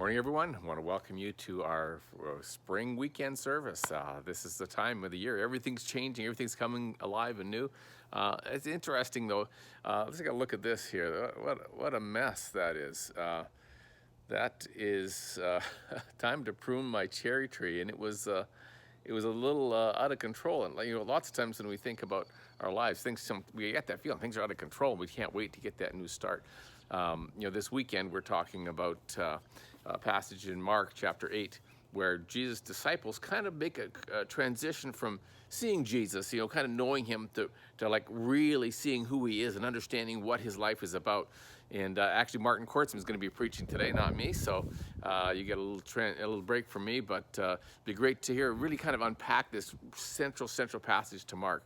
Morning, everyone. I want to welcome you to our spring weekend service. This is the time of the year. Everything's changing. Everything's coming alive and new. It's interesting, though. Let's take a look at this here. What a mess that is. That is time to prune my cherry tree, and it was a little out of control. And lots of times when we think about our lives, we get that feeling things are out of control. We can't wait to get that new start. This weekend we're talking about a passage in Mark chapter 8, where Jesus' disciples kind of make a transition from seeing Jesus, kind of knowing him, to like really seeing who he is and understanding what his life is about. And actually, Martin Kortzman is going to be preaching today, not me. So you get a little break from me, but it'd be great to hear really kind of unpack this central passage to Mark.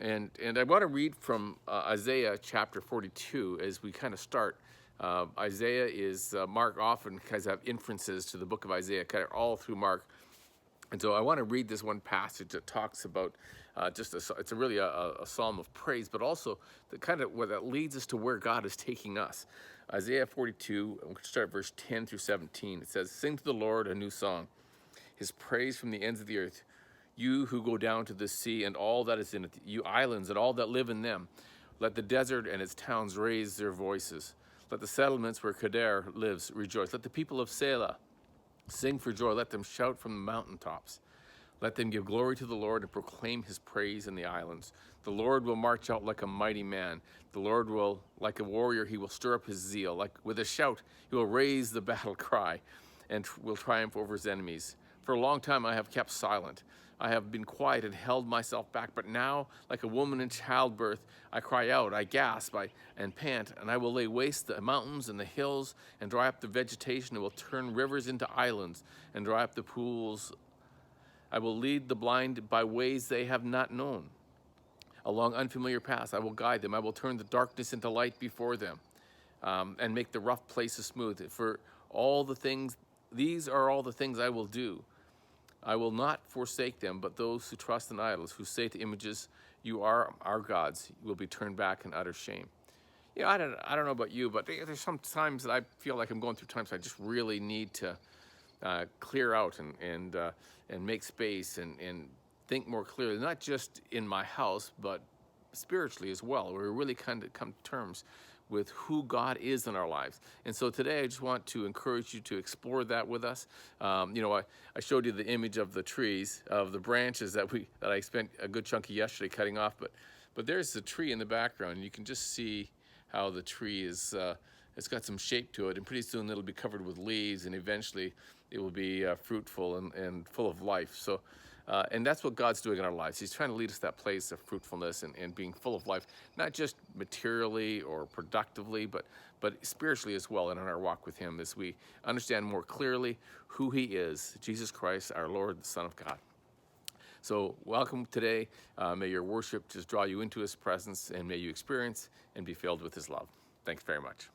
And I want to read from Isaiah chapter 42 as we kind of start. Isaiah is, Mark often kind of have inferences to the book of Isaiah, kind of all through Mark. And so I want to read this one passage that talks about it's really a psalm of praise, but also the kind of what that leads us to where God is taking us. Isaiah 42, we'll start verse 10 through 17. It says, "Sing to the Lord a new song, his praise from the ends of the earth. You who go down to the sea and all that is in it, you islands and all that live in them. Let the desert and its towns raise their voices. Let the settlements where Kedar lives rejoice. Let the people of Selah sing for joy. Let them shout from the mountaintops. Let them give glory to the Lord and proclaim his praise in the islands. The Lord will march out like a mighty man. The Lord will, like a warrior, he will stir up his zeal. Like with a shout, he will raise the battle cry and will triumph over his enemies. For a long time I have kept silent. I have been quiet and held myself back, but now, like a woman in childbirth, I cry out, I gasp, and pant, and I will lay waste the mountains and the hills, and dry up the vegetation, and will turn rivers into islands, and dry up the pools. I will lead the blind by ways they have not known. Along unfamiliar paths I will guide them. I will turn the darkness into light before them, and make the rough places smooth. For all the things, these are all the things I will do. I will not forsake them, but those who trust in idols, who say to images, you are our gods, will be turned back in utter shame." I don't know about you, but there's some times that I feel like I'm going through times I just really need to clear out and make space and think more clearly, not just in my house, but spiritually as well, where we really kind of come to terms with who God is in our lives. And so today I just want to encourage you to explore that with us. I showed you the image of the trees, of the branches that I spent a good chunk of yesterday cutting off, but there's the tree in the background, and you can just see how the tree is it's got some shape to it, and pretty soon it'll be covered with leaves, and eventually it will be fruitful and full of life. So and that's what God's doing in our lives. He's trying to lead us to that place of fruitfulness and being full of life, not just materially or productively, but spiritually as well, and in our walk with him, as we understand more clearly who he is, Jesus Christ, our Lord, the Son of God. So welcome today. May your worship just draw you into his presence, and may you experience and be filled with his love. Thanks very much.